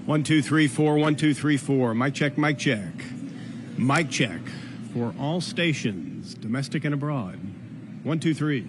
1, 2, 3, 4, 1, 2, 3, 4. Mic check, mic check. Mic check for all stations, domestic and abroad. 1, 2, 3.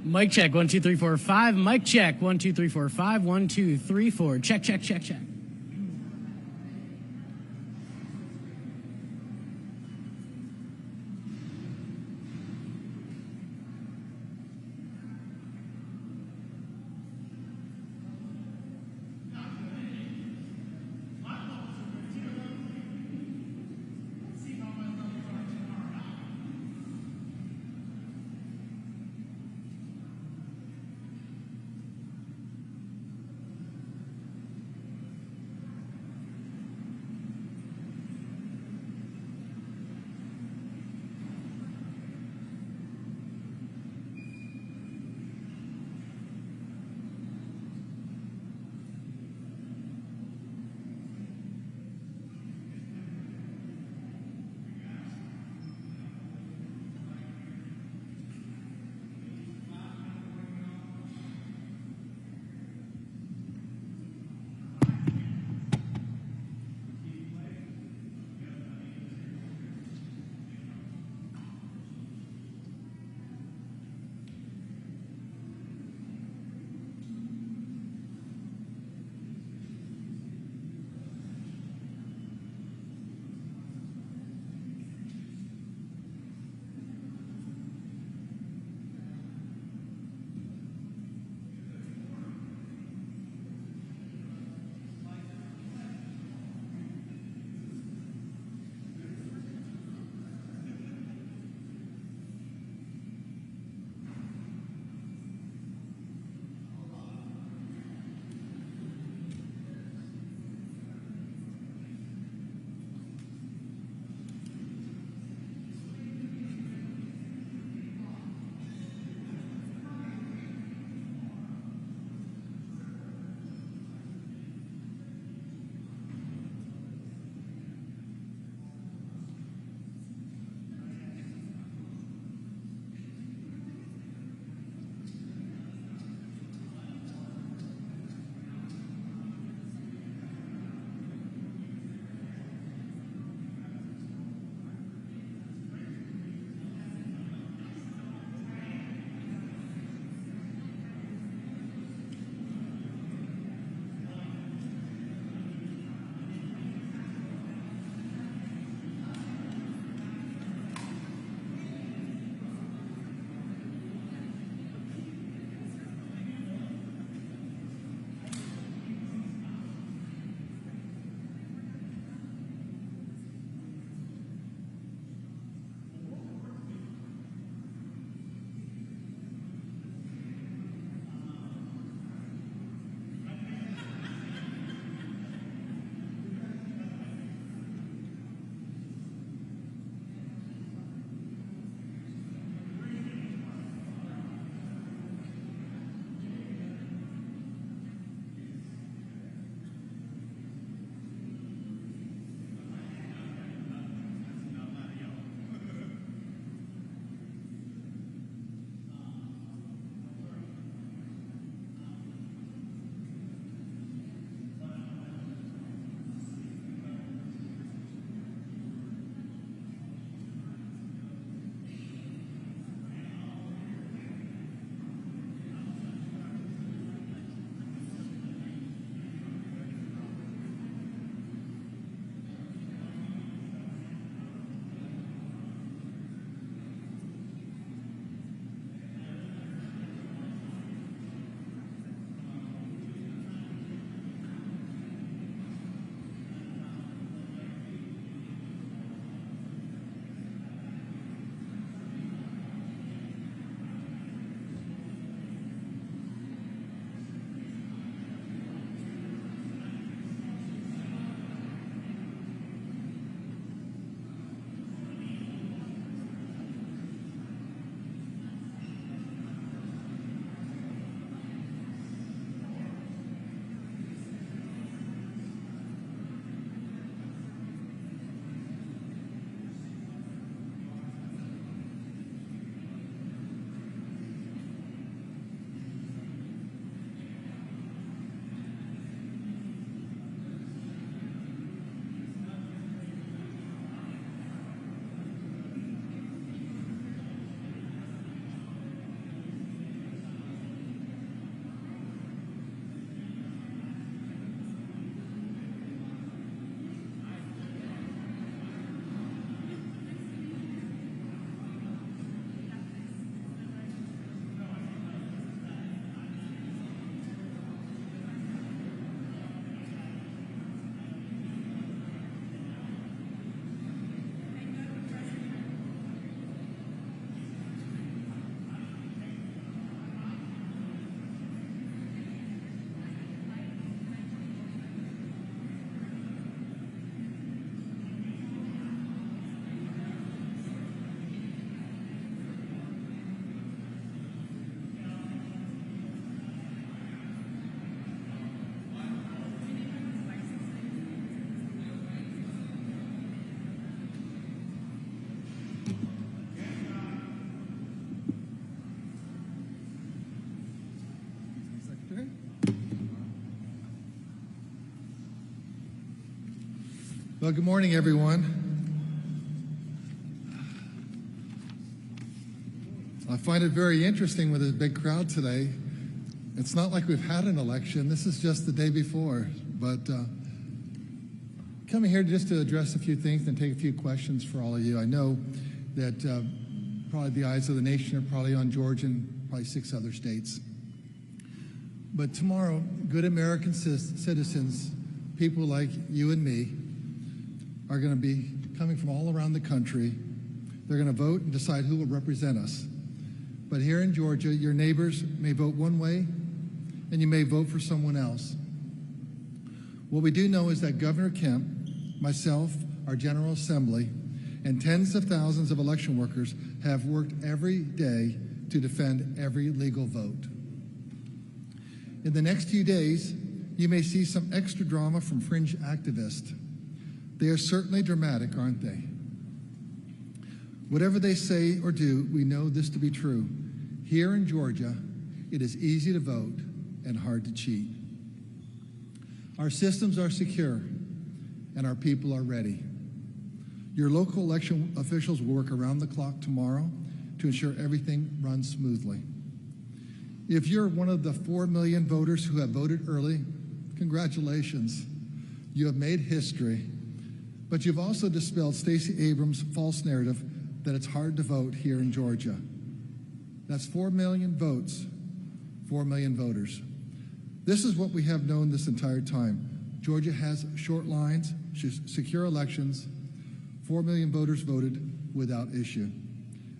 Mic check, 1, 2, 3, 4, 5. Mic check, 1, 2, 3, 4, 5. 1, 2, 3, 4. Check, check, check, check. Well, good morning, everyone. I find it very interesting with this big crowd today. It's not like we've had an election. This is just the day before. But coming here just to address a few things and take a few questions for all of you. I know that probably the eyes of the nation are probably on Georgia and probably 6 other states. But tomorrow, good American citizens, people like you and me, are going to be coming from all around the country. They're going to vote and decide who will represent us. But here in Georgia, your neighbors may vote one way, and you may vote for someone else. What we do know is that Governor Kemp, myself, our General Assembly, and tens of thousands of election workers have worked every day to defend every legal vote. In the next few days, you may see some extra drama from fringe activists. They are certainly dramatic, aren't they? Whatever they say or do, we know this to be true. Here in Georgia, it is easy to vote and hard to cheat. Our systems are secure, and our people are ready. Your local election officials will work around the clock tomorrow to ensure everything runs smoothly. If you're one of the 4 million voters who have voted early, congratulations. You have made history. But you've also dispelled Stacey Abrams' false narrative that it's hard to vote here in Georgia. That's 4 million votes, 4 million voters. This is what we have known this entire time. Georgia has short lines, secure elections, 4 million voters voted without issue.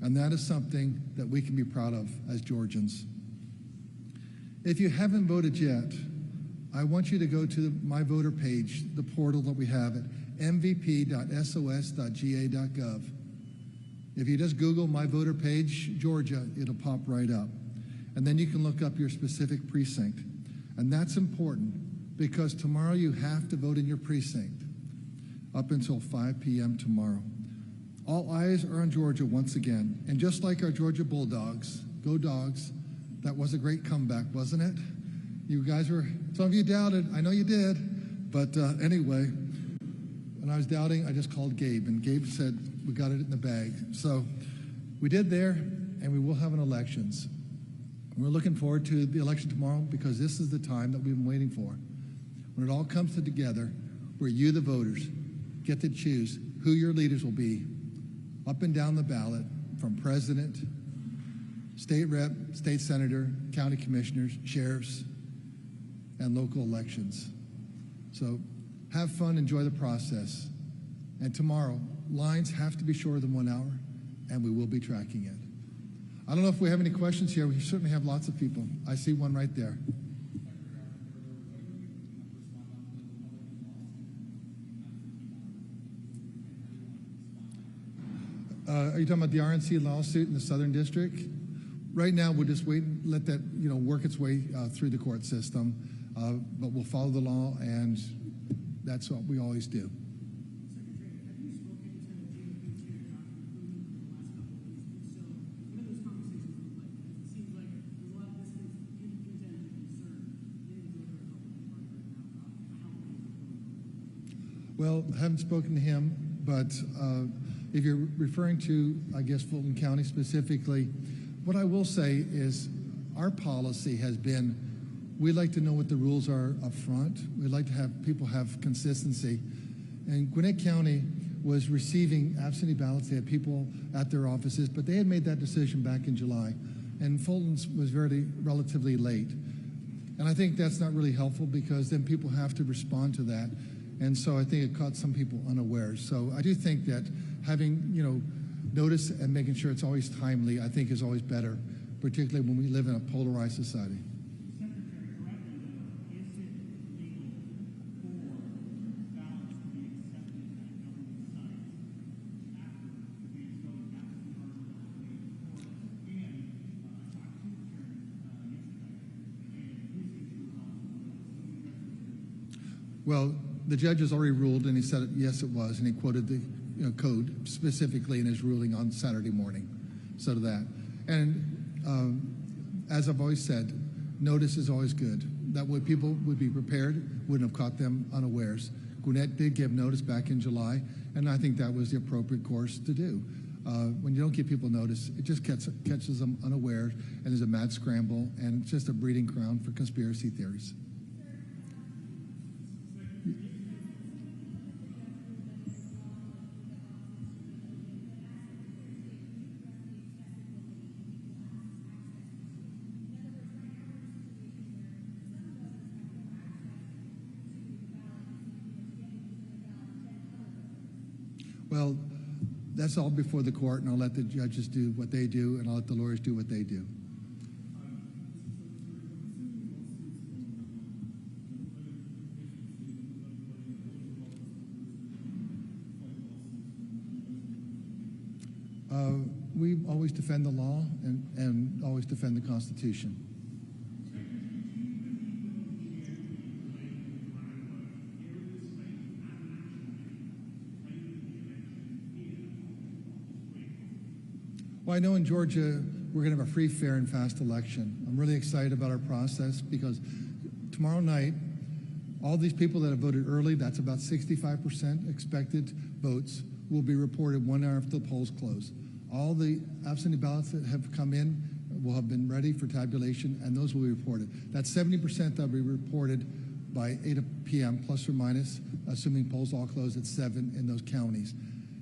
And that is something that we can be proud of as Georgians. If you haven't voted yet, I want you to go to my voter page, the portal that we have at mvp.sos.ga.gov. If you just Google my voter page, Georgia, it'll pop right up. And then you can look up your specific precinct. And that's important because tomorrow you have to vote in your precinct up until 5 p.m. tomorrow. All eyes are on Georgia once again. And just like our Georgia Bulldogs, go Dogs, that was a great comeback, wasn't it? You guys were, some of you doubted, I know you did, but anyway, when I was doubting, I just called Gabe, and Gabe said, we got it in the bag. So we did there, and we will have an elections. We're looking forward to the election tomorrow because this is the time that we've been waiting for. When it all comes together, where you, the voters, get to choose who your leaders will be up and down the ballot, from president, state rep, state senator, county commissioners, sheriffs, and local elections. So have fun, enjoy the process. And tomorrow, lines have to be shorter than 1 hour, and we will be tracking it. I don't know if we have any questions here. We certainly have lots of people. I see one right there. Are you talking about the RNC lawsuit in the Southern District? Right now, we'll just wait and let that work its way through the court system, but we'll follow the law, and that's what we always do. Well, I haven't spoken to him, but if you're referring to, I guess, Fulton County specifically, what I will say is our policy has been, we like to know what the rules are up front. We like to have people have consistency. And Gwinnett County was receiving absentee ballots. They had people at their offices, but they had made that decision back in July. And Fulton's was relatively late. And I think that's not really helpful because then people have to respond to that. And so I think it caught some people unawares. So I do think that having, notice and making sure it's always timely, I think is always better, particularly when we live in a polarized society. Well, the judge has already ruled, and he said, yes, it was, and he quoted the code specifically in his ruling on Saturday morning. So to that. And as I've always said, notice is always good. That way people would be prepared, wouldn't have caught them unawares. Gwinnett did give notice back in July, and I think that was the appropriate course to do. When you don't give people notice, it just catches them unaware, and there's a mad scramble, and it's just a breeding ground for conspiracy theories. Well, that's all before the court, and I'll let the judges do what they do, and I'll let the lawyers do what they do. We always defend the law and always defend the Constitution. Well, I know in Georgia we're going to have a free, fair, and fast election. I'm really excited about our process because tomorrow night, all these people that have voted early, that's about 65% expected votes, will be reported 1 hour after the polls close. All the absentee ballots that have come in will have been ready for tabulation, and those will be reported. That's 70% that will be reported by 8 p.m., plus or minus, assuming polls all close at 7 in those counties.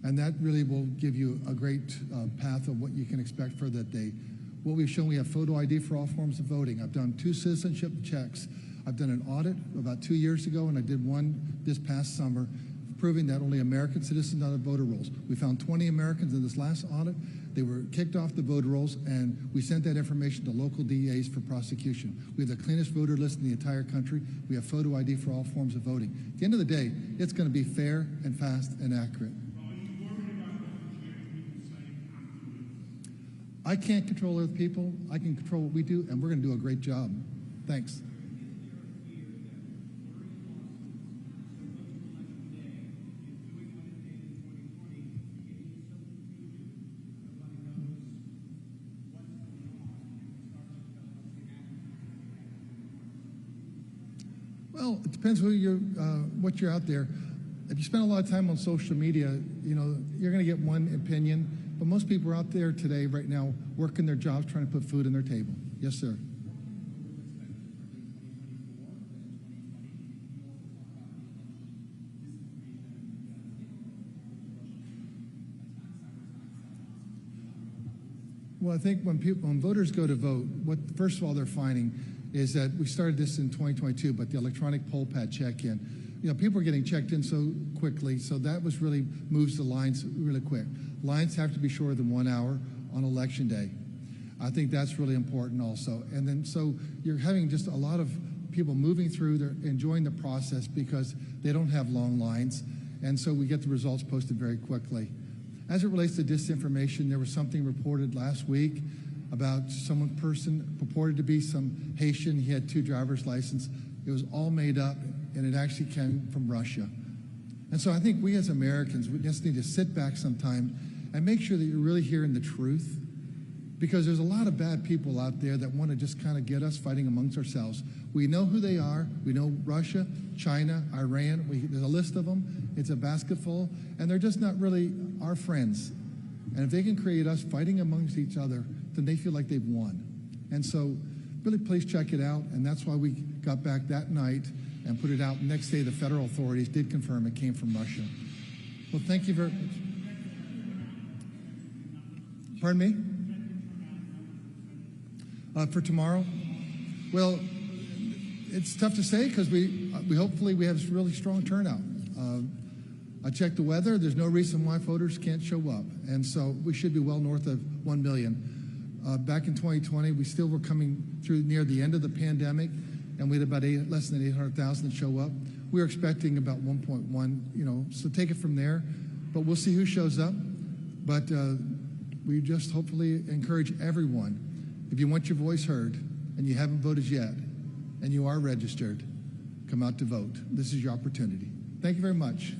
And that really will give you a great path of what you can expect for that day. What we've shown, we have photo ID for all forms of voting. I've done 2 citizenship checks. I've done an audit about 2 years ago, and I did one this past summer, proving that only American citizens are on the voter rolls. We found 20 Americans in this last audit. They were kicked off the voter rolls, and we sent that information to local DAs for prosecution. We have the cleanest voter list in the entire country. We have photo ID for all forms of voting. At the end of the day, it's going to be fair and fast and accurate. I can't control other people. I can control what we do, and we're going to do a great job. Thanks. Well, it depends who you're, what you're out there. If you spend a lot of time on social media, you know, you're going to get one opinion. But most people are out there today, right now, working their jobs, trying to put food on their table. Yes, sir. Well, I think when voters go to vote, what first of all they're finding is that we started this in 2022, but the electronic poll pad check-in, you know, people are getting checked in so quickly, so that was really moves the lines really quick. Lines have to be shorter than 1 hour on election day. I think that's really important also. And then so you're having just a lot of people moving through, they're enjoying the process because they don't have long lines, and so we get the results posted very quickly. As it relates to disinformation, there was something reported last week about person purported to be some Haitian. He had 2 driver's licenses. It was all made up, and it actually came from Russia. And so I think we as Americans, we just need to sit back sometime and make sure that you're really hearing the truth, because there's a lot of bad people out there that want to just kind of get us fighting amongst ourselves. We know who they are. We know Russia, China, Iran. There's a list of them. It's a basket full, and they're just not really our friends. And if they can create us fighting amongst each other, then they feel like they've won. And so really please check it out, and that's why we got back that night and put it out. Next day, the federal authorities did confirm it came from Russia. Well, thank you very much. Pardon me? For tomorrow? Well, it's tough to say because we hopefully we have really strong turnout. I checked the weather. There's no reason why voters can't show up. And so we should be well north of 1 million. Back in 2020, we still were coming through near the end of the pandemic, and we had about less than 800,000 show up. We were expecting about 1.1, you know, so take it from there. But we'll see who shows up. But we just hopefully encourage everyone, if you want your voice heard and you haven't voted yet and you are registered, come out to vote. This is your opportunity. Thank you very much.